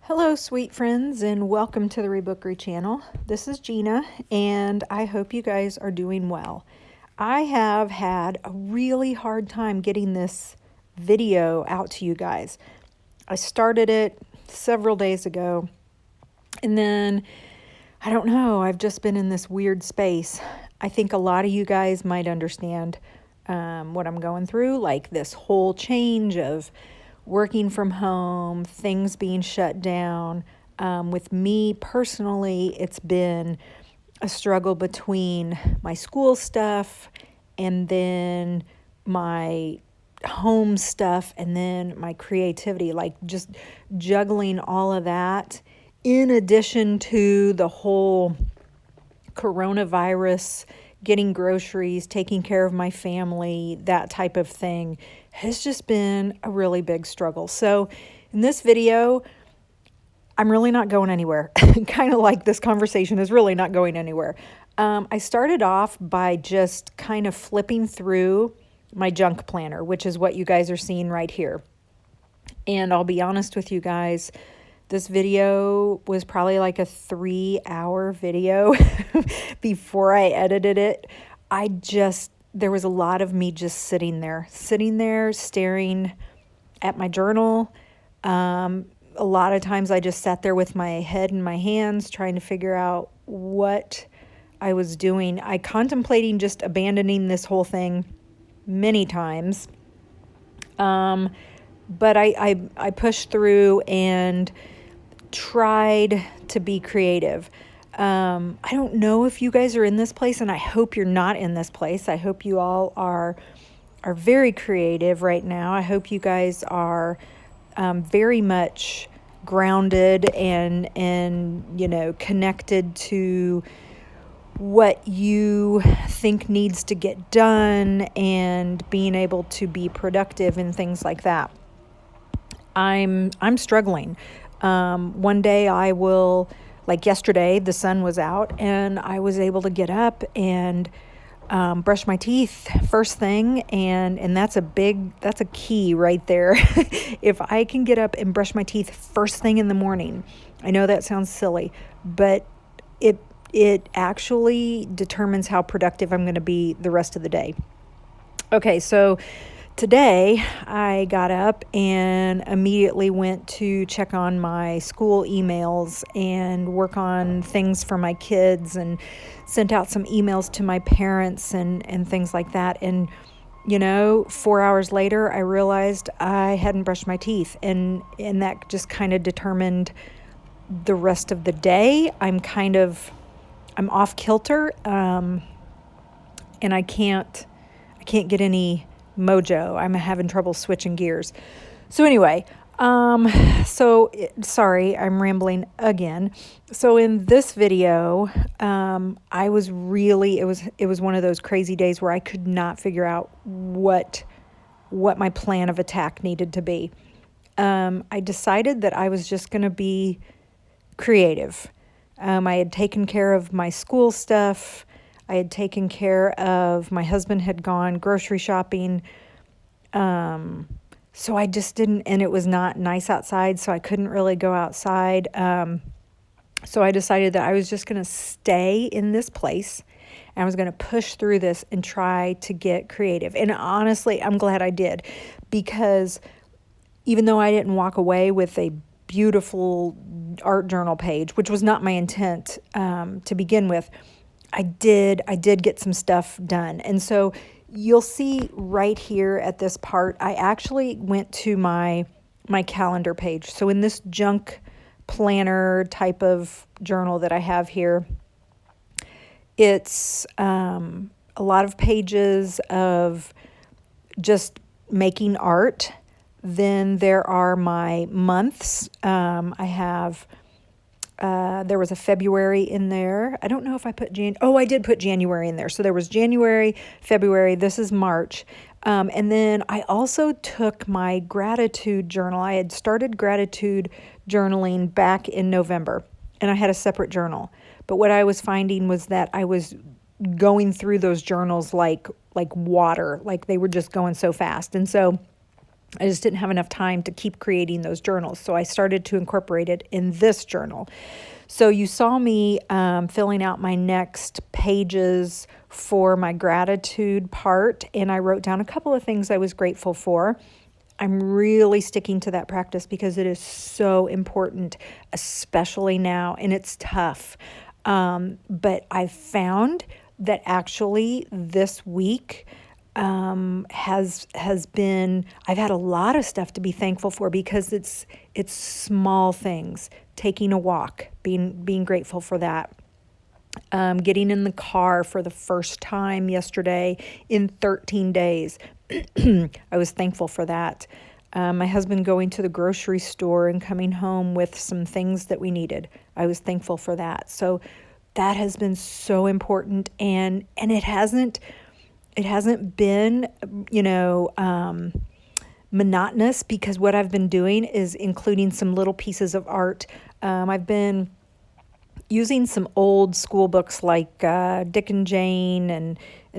Hello, sweet friends, and welcome to the Rebookery channel. This is Gina, and I hope you guys are doing well. I have had a really hard time getting this video out to you guys. I started it several days ago, and then, I don't know, I've just been in this weird space. I think a lot of you guys might understand what I'm going through, like this whole change of working from home, things being shut down. With me personally, it's been a struggle between my school stuff and then my home stuff and then my creativity, like just juggling all of that in addition to the whole coronavirus, getting groceries, taking care of my family, that type of thing has just been a really big struggle. So in this video, I'm really not going anywhere. Kind of like this conversation is really not going anywhere. I started off by just kind of flipping through my junk planner, which is what you guys are seeing right here. And I'll be honest with you guys, this video was probably like a 3-hour video before I edited it. There was a lot of me just sitting there, staring at my journal. A lot of times I just sat there with my head in my hands, trying to figure out what I was doing. I contemplating just abandoning this whole thing many times. But I pushed through and tried to be creative. I don't know if you guys are in this place, and I hope you're not in this place. I hope you all are very creative right now. I hope you guys are very much grounded and connected to what you think needs to get done and being able to be productive and things like that. I'm struggling. One day I will, like yesterday, the sun was out and I was able to get up and brush my teeth first thing, and that's a key right there. If I can get up and brush my teeth first thing in the morning, I know that sounds silly, but it actually determines how productive I'm going to be the rest of the day. Okay, so today I got up and immediately went to check on my school emails and work on things for my kids, and sent out some emails to my parents and things like that. And 4 hours later, I realized I hadn't brushed my teeth, and that just kind of determined the rest of the day. I'm off kilter, and I can't get any mojo. I'm having trouble switching gears. So anyway, sorry, I'm rambling again. So in this video, it was one of those crazy days where I could not figure out what my plan of attack needed to be. I decided that I was just going to be creative. I had taken care of my school stuff. I had taken care of, my husband had gone grocery shopping. So I just didn't, and it was not nice outside, so I couldn't really go outside. So I decided that I was just going to stay in this place, and I was going to push through this and try to get creative. And honestly, I'm glad I did, because even though I didn't walk away with a beautiful art journal page, which was not my intent to begin with, I did get some stuff done. And so you'll see right here at this part, I actually went to my calendar page. So in this junk planner type of journal that I have here, it's a lot of pages of just making art. Then there are my months. I have, there was a February in there. I don't know if I put I did put January in there. So there was January, February, this is March. And then I also took my gratitude journal. I had started gratitude journaling back in November, and I had a separate journal. But what I was finding was that I was going through those journals like water, like they were just going so fast. And so I just didn't have enough time to keep creating those journals. So I started to incorporate it in this journal. So you saw me filling out my next pages for my gratitude part, and I wrote down a couple of things I was grateful for. I'm really sticking to that practice because it is so important, especially now, and it's tough. But I've found that actually this week has been, I've had a lot of stuff to be thankful for because it's small things. Taking a walk, being grateful for that. Getting in the car for the first time yesterday in 13 days. I was thankful for that. My husband going to the grocery store and coming home with some things that we needed. I was thankful for that. So that has been so important, and it hasn't been, monotonous, because what I've been doing is including some little pieces of art. I've been using some old school books like Dick and Jane and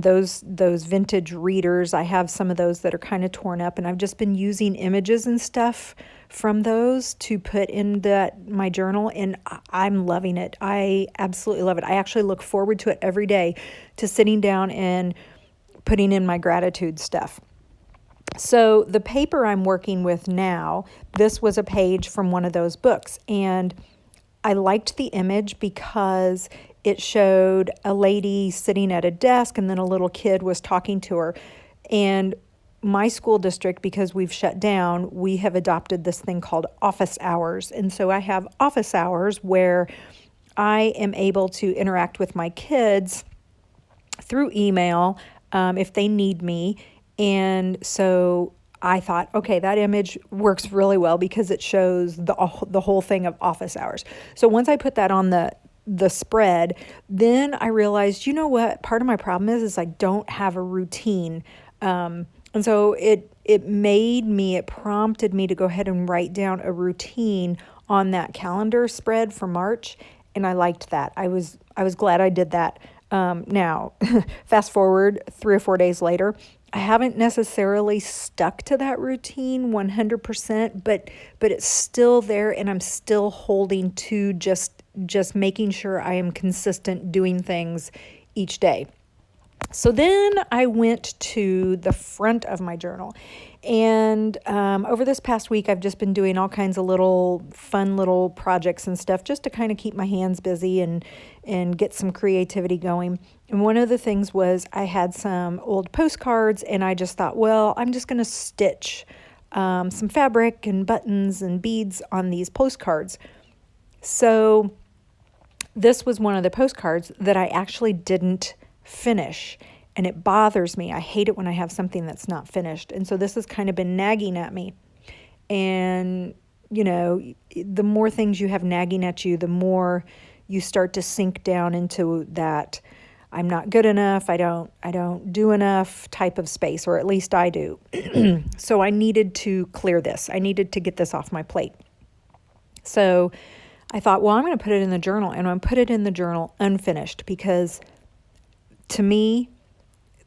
those vintage readers. I have some of those that are kind of torn up, and I've just been using images and stuff from those to put in my journal, and I'm loving it. I absolutely love it. I actually look forward to it every day, to sitting down and putting in my gratitude stuff. So the paper I'm working with now, this was a page from one of those books, and I liked the image because it showed a lady sitting at a desk, and then a little kid was talking to her. And my school district, because we've shut down, we have adopted this thing called office hours. And so I have office hours where I am able to interact with my kids through email if they need me. And so I thought, okay, that image works really well because it shows the whole thing of office hours. So once I put that on the spread, then I realized, you know what, part of my problem is I don't have a routine. And so it prompted me to go ahead and write down a routine on that calendar spread for March. And I liked that. I was glad I did that. Now, fast forward 3 or 4 days later, I haven't necessarily stuck to that routine 100%, but it's still there, and I'm still holding to just making sure I am consistent doing things each day. So then I went to the front of my journal, and over this past week, I've just been doing all kinds of fun little projects and stuff just to kind of keep my hands busy and get some creativity going. And one of the things was I had some old postcards, and I just thought, well, I'm just going to stitch some fabric and buttons and beads on these postcards. So this was one of the postcards that I actually didn't finish, and it bothers me. I hate it when I have something that's not finished. And so this has kind of been nagging at me. And, the more things you have nagging at you, the more you start to sink down into that I'm not good enough, I don't do enough type of space, or at least I do. So I needed to clear this. I needed to get this off my plate. So I thought, well, I'm going to put it in the journal, and I'm going to put it in the journal unfinished, because to me,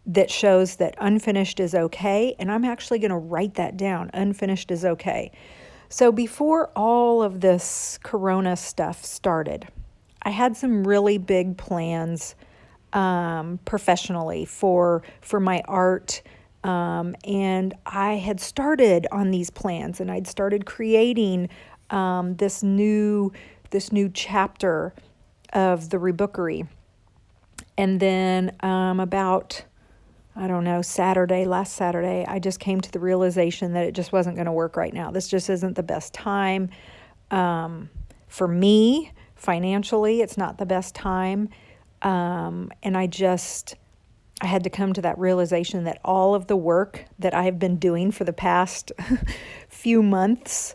that shows that unfinished is okay, and I'm actually going to write that down. Unfinished is okay. So before all of this Corona stuff started, I had some really big plans professionally for my art, and I had started on these plans, and I'd started creating this new chapter of the Rebookery. And then about, I don't know, last Saturday, I just came to the realization that it just wasn't going to work right now. This just isn't the best time. For me, financially, it's not the best time. And I had to come to that realization that all of the work that I have been doing for the past few months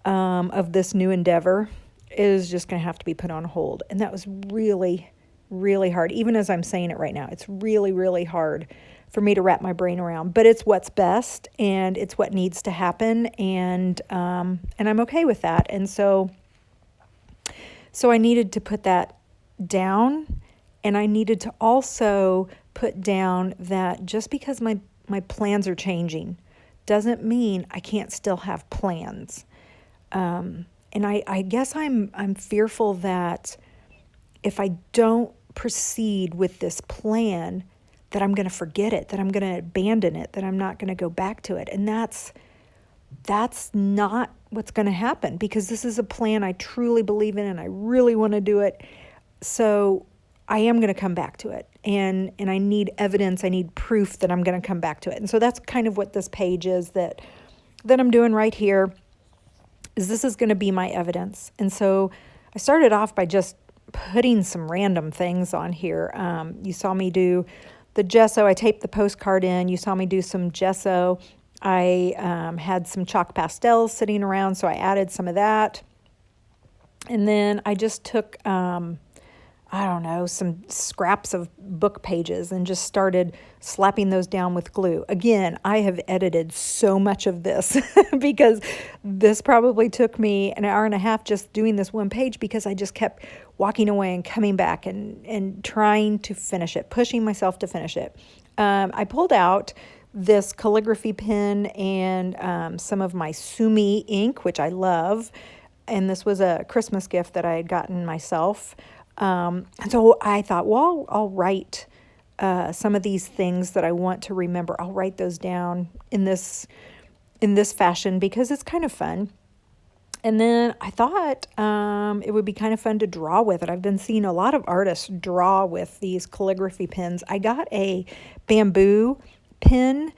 of this new endeavor is just going to have to be put on hold. And that was really, really hard. Even as I'm saying it right now, it's really, really hard for me to wrap my brain around. But it's what's best, and it's what needs to happen, and I'm okay with that. And so I needed to put that down, and I needed to also put down that just because my plans are changing doesn't mean I can't still have plans. And I guess I'm fearful that if I don't proceed with this plan, that I'm going to forget it, that I'm going to abandon it, that I'm not going to go back to it. And that's not what's going to happen, because this is a plan I truly believe in and I really want to do it. So I am going to come back to it. And I need evidence, I need proof that I'm going to come back to it. And so that's kind of what this page is that I'm doing right here, is this is going to be my evidence. And so I started off by just putting some random things on here. You saw me do the gesso. I taped the postcard in. You saw me do some gesso. I had some chalk pastels sitting around, so I added some of that. And then I just took, I don't know, some scraps of book pages and just started slapping those down with glue. Again, I have edited so much of this because this probably took me an hour and a half just doing this one page, because I just kept walking away and coming back and trying to finish it, pushing myself to finish it. I pulled out this calligraphy pen and some of my Sumi ink, which I love. And this was a Christmas gift that I had gotten myself. And so I thought, well, I'll write some of these things that I want to remember. I'll write those down in this fashion because it's kind of fun. And then I thought it would be kind of fun to draw with it. I've been seeing a lot of artists draw with these calligraphy pens. I got a bamboo pen,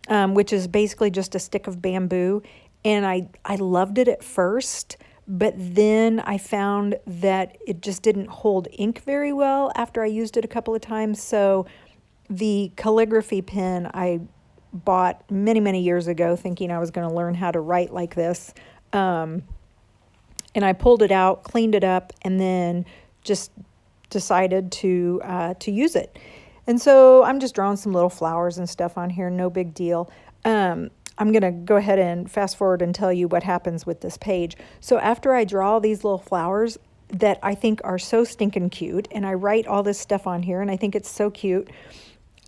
which is basically just a stick of bamboo. And I loved it at first, but then I found that it just didn't hold ink very well after I used it a couple of times. So the calligraphy pen I bought many, many years ago, thinking I was going to learn how to write like this. And I pulled it out, cleaned it up, and then just decided to use it. And so I'm just drawing some little flowers and stuff on here, no big deal. I'm going to go ahead and fast forward and tell you what happens with this page. So after I draw these little flowers that I think are so stinking cute, and I write all this stuff on here, and I think it's so cute,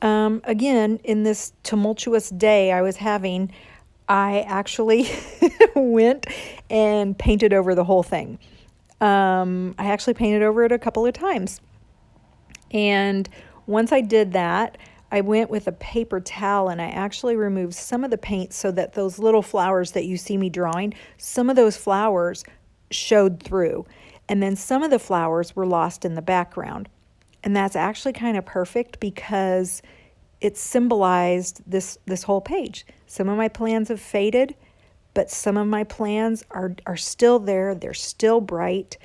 again, in this tumultuous day I was having, I actually went and painted over the whole thing. I actually painted over it a couple of times. And once I did that, I went with a paper towel and I actually removed some of the paint so that those little flowers that you see me drawing, some of those flowers showed through. And then some of the flowers were lost in the background. And that's actually kind of perfect because it symbolized this whole page. Some of my plans have faded, but some of my plans are still there. They're still bright.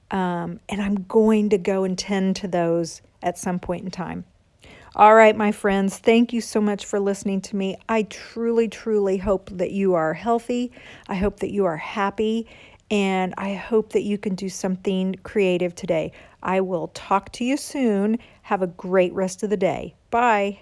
And I'm going to go and tend to those at some point in time. All right, my friends, thank you so much for listening to me. I truly, truly hope that you are healthy. I hope that you are happy. And I hope that you can do something creative today. I will talk to you soon. Have a great rest of the day. Bye.